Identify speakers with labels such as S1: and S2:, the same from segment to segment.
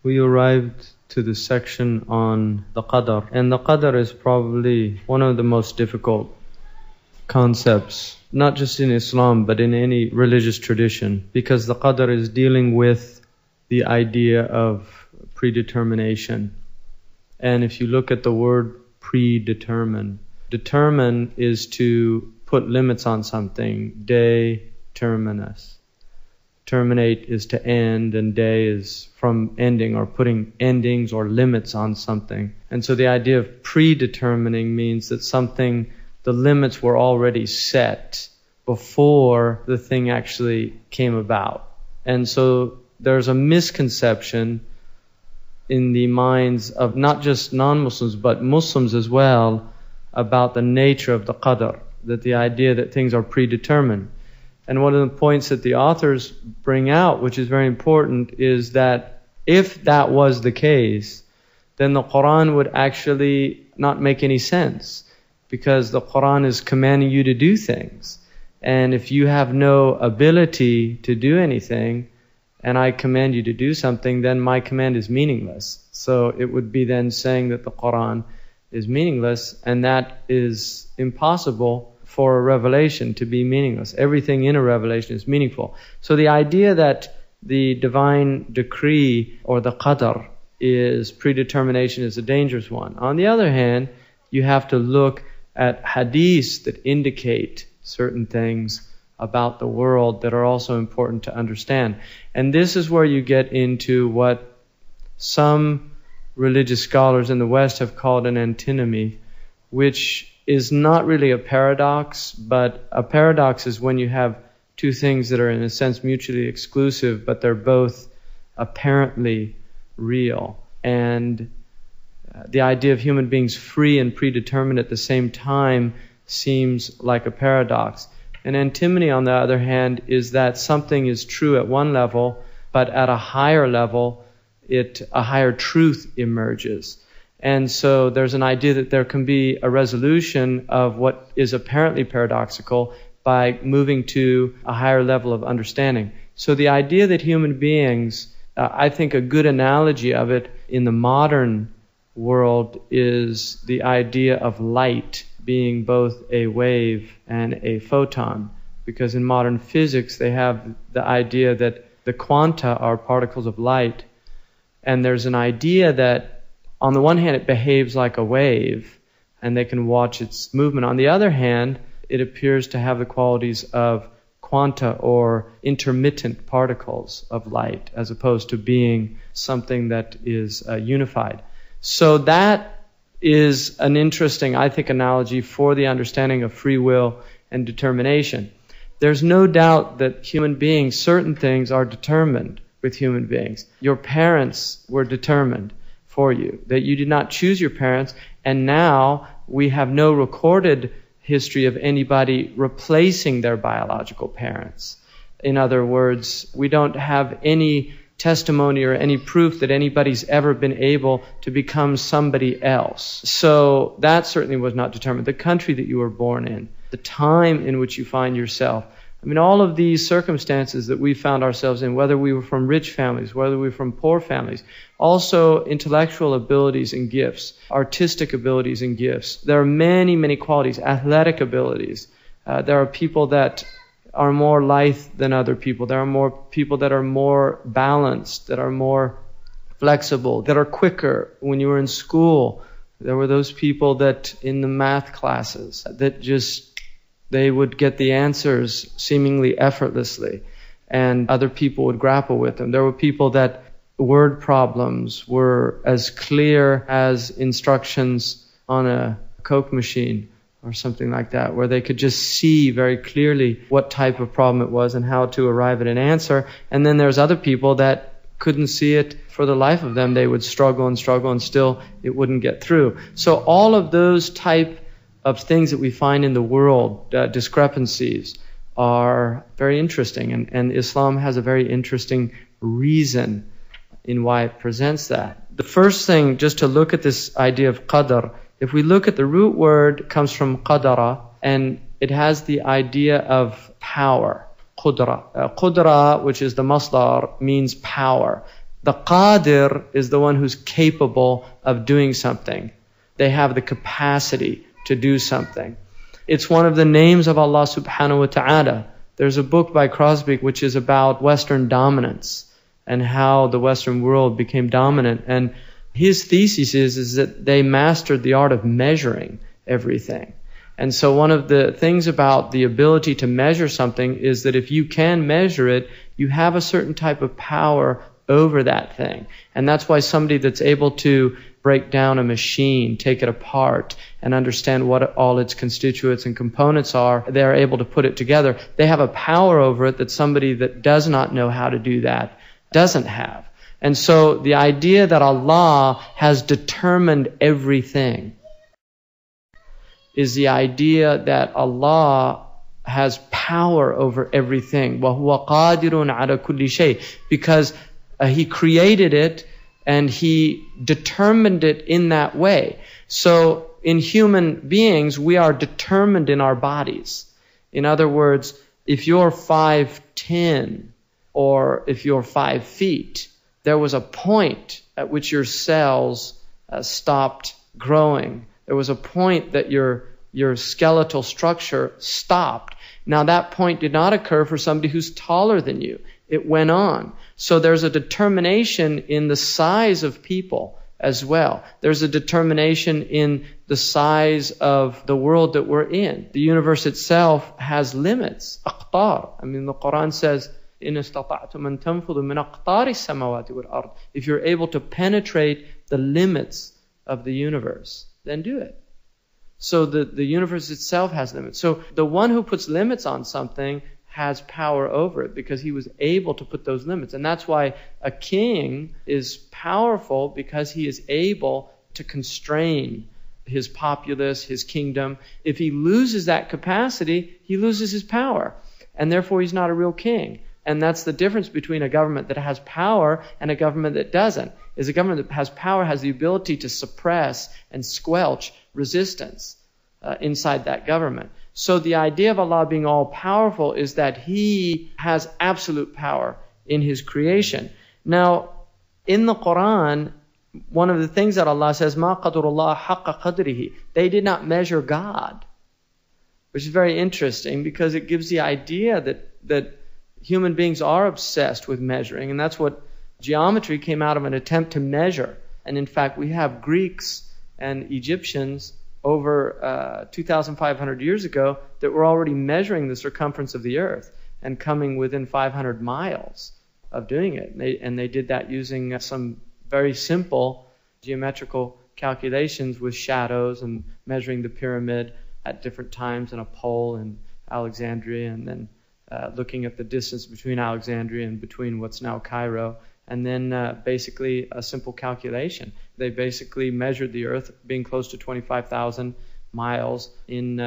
S1: We arrived to the section on the qadr, and the qadr is probably one of the most difficult concepts, not just in Islam but in any religious tradition, because the qadr is dealing with the idea of predetermination. And if you look at the word predetermine, determine is to put limits on something, de terminus. Terminate is to end, and de is from ending or putting endings or limits on something. And so the idea of predetermining means that something, the limits were already set before the thing actually came about. And so there's a misconception in the minds of not just non-Muslims but Muslims as well about the nature of the qadr, that the idea that things are predetermined. And one of the points that the authors bring out, which is very important, is that if that was the case, then the Qur'an would actually not make any sense, because the Qur'an is commanding you to do things. And if you have no ability to do anything, and I command you to do something, then my command is meaningless. So it would be then saying that the Qur'an is meaningless, and that is impossible for a revelation to be meaningless. Everything in a revelation is meaningful. So the idea that the divine decree or the qadr is predetermination is a dangerous one. On the other hand, you have to look at hadiths that indicate certain things about the world that are also important to understand. And this is where you get into what some religious scholars in the West have called an antinomy, which is not really a paradox, but a paradox is when you have two things that are in a sense mutually exclusive, but they're both apparently real. And the idea of human beings free and predetermined at the same time seems like a paradox. An antinomy, on the other hand, is that something is true at one level, but at a higher level, a higher truth emerges. And so there's an idea that there can be a resolution of what is apparently paradoxical by moving to a higher level of understanding. So the idea that human beings, I think a good analogy of it in the modern world is the idea of light being both a wave and a photon. Because in modern physics they have the idea that the quanta are particles of light, and there's an idea that on the one hand, it behaves like a wave, and they can watch its movement. On the other hand, it appears to have the qualities of quanta or intermittent particles of light, as opposed to being something that is unified. So that is an interesting, I think, analogy for the understanding of free will and determination. There's no doubt that human beings, certain things are determined with human beings. Your parents were determined for you, that you did not choose your parents, and now we have no recorded history of anybody replacing their biological parents. In other words, we don't have any testimony or any proof that anybody's ever been able to become somebody else. So that certainly was not determined. The country that you were born in, the time in which you find yourself, I mean, all of these circumstances that we found ourselves in, whether we were from rich families, whether we were from poor families, also intellectual abilities and gifts, artistic abilities and gifts. There are many, many qualities, athletic abilities. There are people that are more lithe than other people. There are more people that are more balanced, that are more flexible, that are quicker. When you were in school, there were those people that in the math classes that they would get the answers seemingly effortlessly, and other people would grapple with them. There were people that word problems were as clear as instructions on a Coke machine or something like that, where they could just see very clearly what type of problem it was and how to arrive at an answer. And then there's other people that couldn't see it for the life of them. They would struggle and still it wouldn't get through. So all of those type of things that we find in the world, discrepancies, are very interesting. And Islam has a very interesting reason in why it presents that. The first thing, just to look at this idea of qadr, if we look at the root word, it comes from qadara, and it has the idea of power, qudra. Qudra, which is the masdar, means power. The qadir is the one who's capable of doing something. They have the capacity to do something. It's one of the names of Allah subhanahu wa ta'ala. There's a book by Crosby which is about Western dominance and how the Western world became dominant. And his thesis is that they mastered the art of measuring everything. And so one of the things about the ability to measure something is that if you can measure it, you have a certain type of power over that thing. And that's why somebody that's able to break down a machine, take it apart, and understand what all its constituents and components are, they're able to put it together. They have a power over it that somebody that does not know how to do that doesn't have. And so the idea that Allah has determined everything is the idea that Allah has power over everything. وَهُوَ قَادِرٌ عَلَى كُلِّ شَيْءٍ. Because He created it and He determined it in that way. So in human beings, we are determined in our bodies. In other words, if you're 5'10", or if you're 5 feet, there was a point at which your cells stopped growing. There was a point that your skeletal structure stopped. Now that point did not occur for somebody who's taller than you. It went on. So there's a determination in the size of people as well. There's a determination in the size of the world that we're in. The universe itself has limits. Aqtar. I mean, the Qur'an says, إِنْ اسْتَطَعْتُمْ أَن تَنْفُذُوا مِنْ أَقْطَارِ السَّمَوَاتِ وَالْأَرْضِ. If you're able to penetrate the limits of the universe, then do it. So the universe itself has limits. So the one who puts limits on something has power over it because he was able to put those limits. And that's why a king is powerful, because he is able to constrain his populace, his kingdom. If he loses that capacity, he loses his power. And therefore he's not a real king. And that's the difference between a government that has power and a government that doesn't. Is a government that has power has the ability to suppress and squelch resistance inside that government. So the idea of Allah being all-powerful is that He has absolute power in His creation. Now, in the Qur'an, one of the things that Allah says, مَا قَدْرُ اللَّهِ حَقَّ قَدْرِهِ. They did not measure God. Which is very interesting because it gives the idea that human beings are obsessed with measuring. And that's what geometry came out of, an attempt to measure. And in fact, we have Greeks and Egyptians over 2,500 years ago that were already measuring the circumference of the earth and coming within 500 miles of doing it. And they did that using some very simple geometrical calculations with shadows and measuring the pyramid at different times in a pole in Alexandria, and then looking at the distance between Alexandria and between what's now Cairo. And then basically a simple calculation. They basically measured the earth being close to 25,000 miles in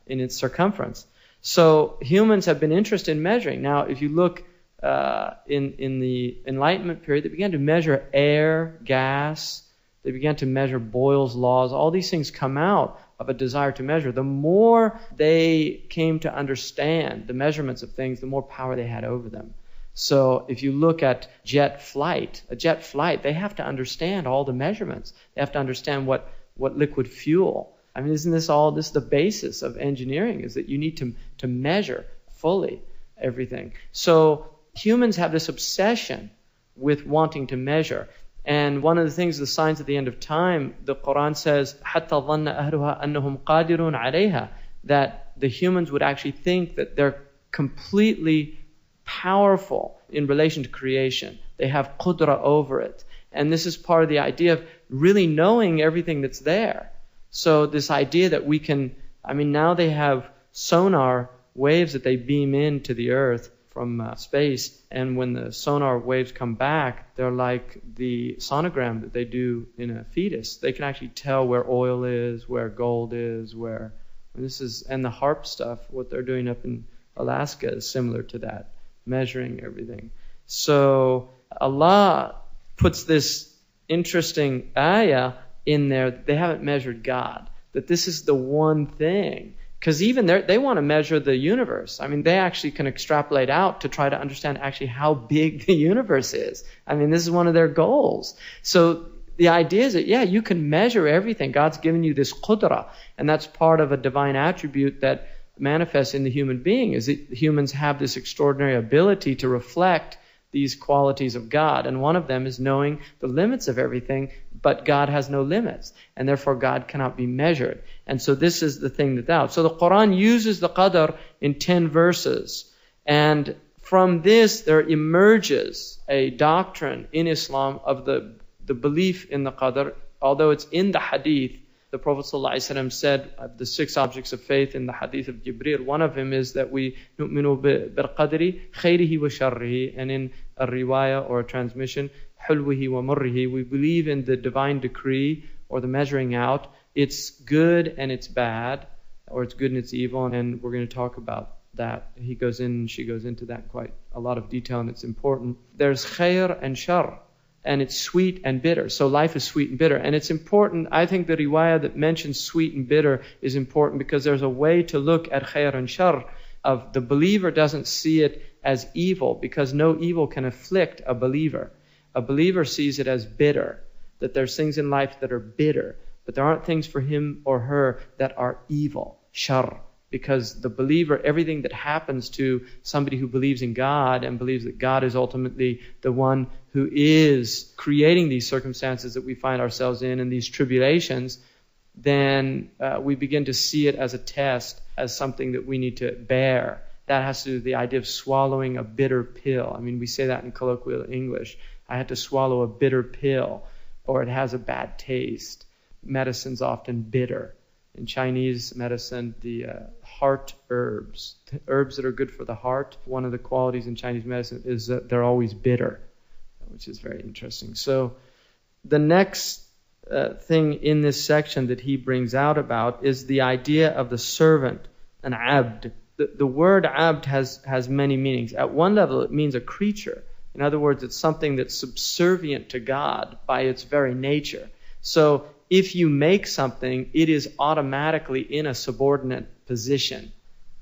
S1: its circumference. So humans have been interested in measuring. Now, if you look in the Enlightenment period, they began to measure air, gas. They began to measure Boyle's laws. All these things come out of a desire to measure. The more they came to understand the measurements of things, the more power they had over them. So if you look at jet flight, they have to understand all the measurements. They have to understand what liquid fuel. I mean, isn't this the basis of engineering, is that you need to measure fully everything. So humans have this obsession with wanting to measure. And one of the things, the signs at the end of time, the Qur'an says, حَتَّى ظَنَّ أَهْلُهَا أَنَّهُمْ قَادِرُونَ عَلَيْهَا, that the humans would actually think that they're completely powerful in relation to creation. They have qudra over it. And this is part of the idea of really knowing everything that's there. So this idea that we can, now they have sonar waves that they beam into the earth from space, and when the sonar waves come back, they're like the sonogram that they do in a fetus. They can actually tell where oil is, where gold is, and the HARP stuff, what they're doing up in Alaska is similar to that, measuring everything. So Allah puts this interesting ayah in there that they haven't measured God, that this is the one thing Because even they want to measure the universe. I mean, they actually can extrapolate out to try to understand actually how big the universe is. I mean, this is one of their goals. So the idea is that, yeah, you can measure everything. God's given you this qudra, and that's part of a divine attribute that manifests in the human being, is that humans have this extraordinary ability to reflect these qualities of God. And one of them is knowing the limits of everything, but God has no limits, and therefore God cannot be measured. And so this is the thing that's out. So the Qur'an uses the qadr in 10 verses. And from this there emerges a doctrine in Islam of the belief in the qadr. Although it's in the hadith, the Prophet ﷺ said the 6 objects of faith in the hadith of Jibreel. One of them is that we nu'minu bil-qadri khayrihi wa sharrihi. And in a riwayah or a transmission, hulwihi wa murrihi, we believe in the divine decree or the measuring out. It's good and it's bad, or it's good and it's evil. And we're going to talk about that. She goes into that in quite a lot of detail, and it's important. There's khair and shar, and it's sweet and bitter. So life is sweet and bitter. And it's important, I think the riwayah that mentions sweet and bitter is important, because there's a way to look at khair and shar. Of the believer doesn't see it as evil, because no evil can afflict a believer. A believer sees it as bitter, that there's things in life that are bitter, but there aren't things for him or her that are evil, shar. Because the believer, everything that happens to somebody who believes in God and believes that God is ultimately the one who is creating these circumstances that we find ourselves in and these tribulations, then we begin to see it as a test, as something that we need to bear. That has to do with the idea of swallowing a bitter pill. I mean, we say that in colloquial English. I had to swallow a bitter pill, or it has a bad taste. Medicine's often bitter. In Chinese medicine, the heart herbs, the herbs that are good for the heart, one of the qualities in Chinese medicine is that they're always bitter, which is very interesting. So the next thing in this section that he brings out about is the idea of the servant, an abd. The word abd has many meanings. At one level, it means a creature. In other words, it's something that's subservient to God by its very nature. So if you make something, it is automatically in a subordinate position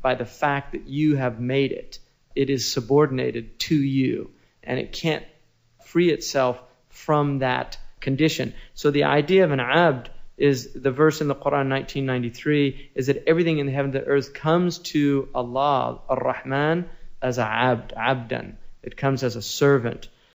S1: by the fact that you have made it. It is subordinated to you, and it can't free itself from that condition. So the idea of an abd is the verse in the Qur'an 1993, is that everything in the heaven and the earth comes to Allah, Ar-Rahman, as a abd, abdan. It comes as a servant.